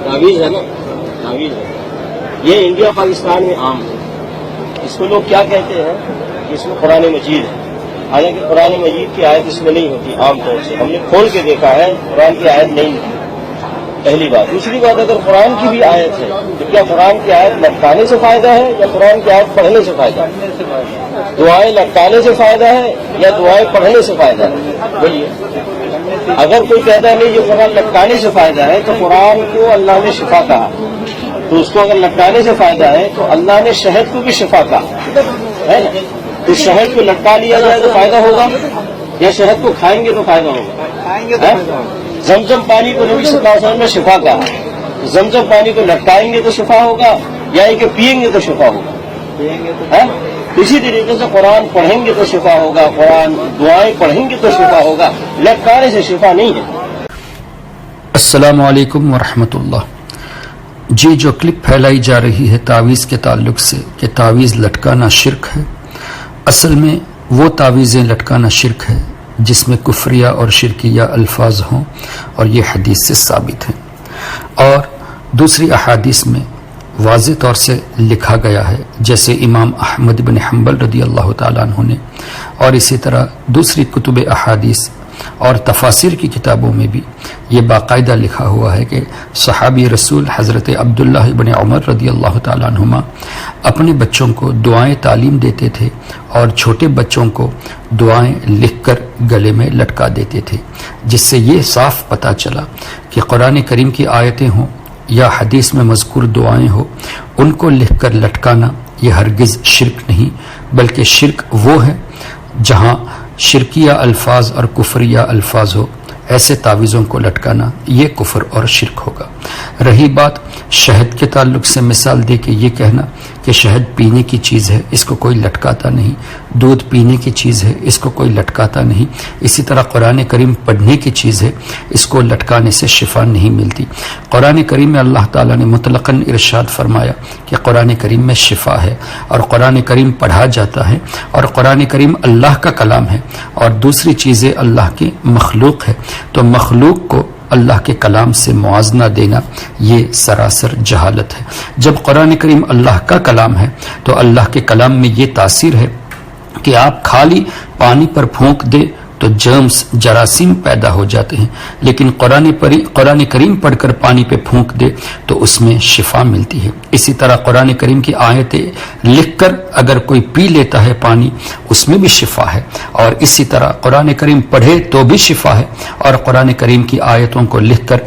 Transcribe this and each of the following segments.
تعویذ ہے نا، تعویذ ہے، یہ انڈیا پاکستان میں عام ہے. اس کو لوگ کیا کہتے ہیں کہ اس میں قرآن مجید ہے، حالانکہ قرآن مجید کی آیت اس میں نہیں ہوتی. عام طور سے ہم نے کھول کے دیکھا ہے، قرآن کی آیت نہیں ہے. پہلی بات. دوسری بات، اگر قرآن کی بھی آیت ہے تو کیا قرآن کی آیت لٹکانے سے فائدہ ہے یا قرآن کی آیت پڑھنے سے فائدہ ہے؟ دعائیں لٹکانے سے فائدہ ہے یا دعائیں پڑھنے سے فائدہ ہے؟ بولیے. اگر کوئی کہتا ہے نہیں یہ قرآن لٹکانے سے فائدہ ہے تو قرآن کو اللہ نے شفا کہا، تو اس کو اگر لٹکانے سے فائدہ ہے تو اللہ نے شہد کو بھی شفا کہا ہے نا. تو شہد کو لٹکا لیا جائے تو فائدہ ہوگا یا شہد کو کھائیں گے تو فائدہ ہوگا؟ زمزم پانی کو نبی صلی اللہ علیہ وسلم نے شفا کہا، زمزم پانی کو لٹکائیں گے تو شفا ہوگا یا کہ پئیں گے تو شفا ہوگا؟ اسی طریقے سے قرآن پڑھیں گے تو شفا ہوگا، قرآن دعائیں پڑھیں گے تو شفا ہوگا، لٹکانے سے شفا نہیں ہے. السلام علیکم ورحمۃ اللہ. جی جو کلپ پھیلائی جا رہی ہے تعویذ کے تعلق سے کہ تعویذ لٹکانا شرک ہے، اصل میں وہ تعویذیں لٹکانا شرک ہے جس میں کفریہ اور شرکیہ الفاظ ہوں، اور یہ حدیث سے ثابت ہیں. اور دوسری احادیث میں واضح طور سے لکھا گیا ہے، جیسے امام احمد بن حنبل رضی اللہ تعالیٰ عنہ نے، اور اسی طرح دوسری کتب احادیث اور تفاسیر کی کتابوں میں بھی یہ باقاعدہ لکھا ہوا ہے کہ صحابی رسول حضرت عبداللہ بن عمر رضی اللہ تعالیٰ عنہما اپنے بچوں کو دعائیں تعلیم دیتے تھے اور چھوٹے بچوں کو دعائیں لکھ کر گلے میں لٹکا دیتے تھے، جس سے یہ صاف پتہ چلا کہ قرآن کریم کی آیتیں ہوں یا حدیث میں مذکور دعائیں ہوں، ان کو لکھ کر لٹکانا یہ ہرگز شرک نہیں، بلکہ شرک وہ ہے جہاں شرکیہ الفاظ اور کفریہ الفاظ ہو. ایسے تعویذوں کو لٹکانا یہ کفر اور شرک ہوگا. رہی بات شہد کے تعلق سے، مثال دے کے یہ کہنا کہ شہد پینے کی چیز ہے، اس کو کوئی لٹکاتا نہیں، دودھ پینے کی چیز ہے، اس کو کوئی لٹکاتا نہیں. اسی طرح قرآن کریم پڑھنے کی چیز ہے، اس کو لٹکانے سے شفا نہیں ملتی. قرآن کریم میں اللہ تعالیٰ نے مطلقاً ارشاد فرمایا کہ قرآن کریم میں شفا ہے، اور قرآن کریم پڑھا جاتا ہے، اور قرآن کریم اللہ کا کلام ہے، اور دوسری چیزیں اللہ کی مخلوق ہے. تو مخلوق کو اللہ کے کلام سے موازنہ دینا یہ سراسر جہالت ہے. جب قرآن کریم اللہ کا کلام ہے تو اللہ کے کلام میں یہ تاثیر ہے کہ آپ خالی پانی پر پھونک دے تو جرمز جراثیم پیدا ہو جاتے ہیں، لیکن قرآن کریم پڑھ کر پانی پہ پھونک دے تو اس میں شفا ملتی ہے. اسی طرح قرآن کریم کی آیتیں لکھ کر اگر کوئی پی لیتا ہے پانی، اس میں بھی شفا ہے. اور اسی طرح قرآن کریم پڑھے تو بھی شفا ہے، اور قرآن کریم کی آیتوں کو لکھ کر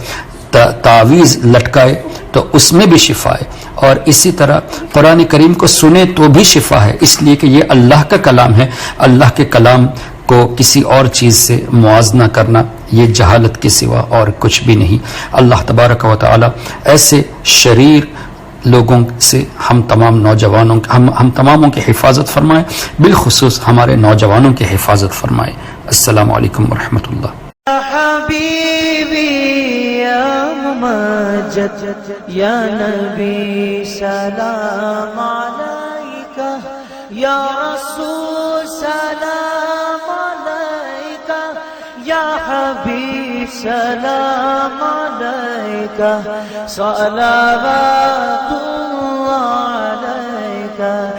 تعویذ لٹکائے تو اس میں بھی شفا ہے. اور اسی طرح قرآن کریم کو سنے تو بھی شفا ہے، اس لیے کہ یہ اللہ کا کلام ہے. اللہ کے کلام کو کسی اور چیز سے موازنہ کرنا یہ جہالت کے سوا اور کچھ بھی نہیں. اللہ تبارک و تعالی ایسے شریر لوگوں سے ہم تماموں کی حفاظت فرمائے، بالخصوص ہمارے نوجوانوں کی حفاظت فرمائے. السلام علیکم ورحمۃ اللہ. حبیبی یا ممجد یا نبی سلام علیکہ، یا رسول سلام علیکہ، یا حبیب سلام علیکہ، صلوات اللہ علیکہ.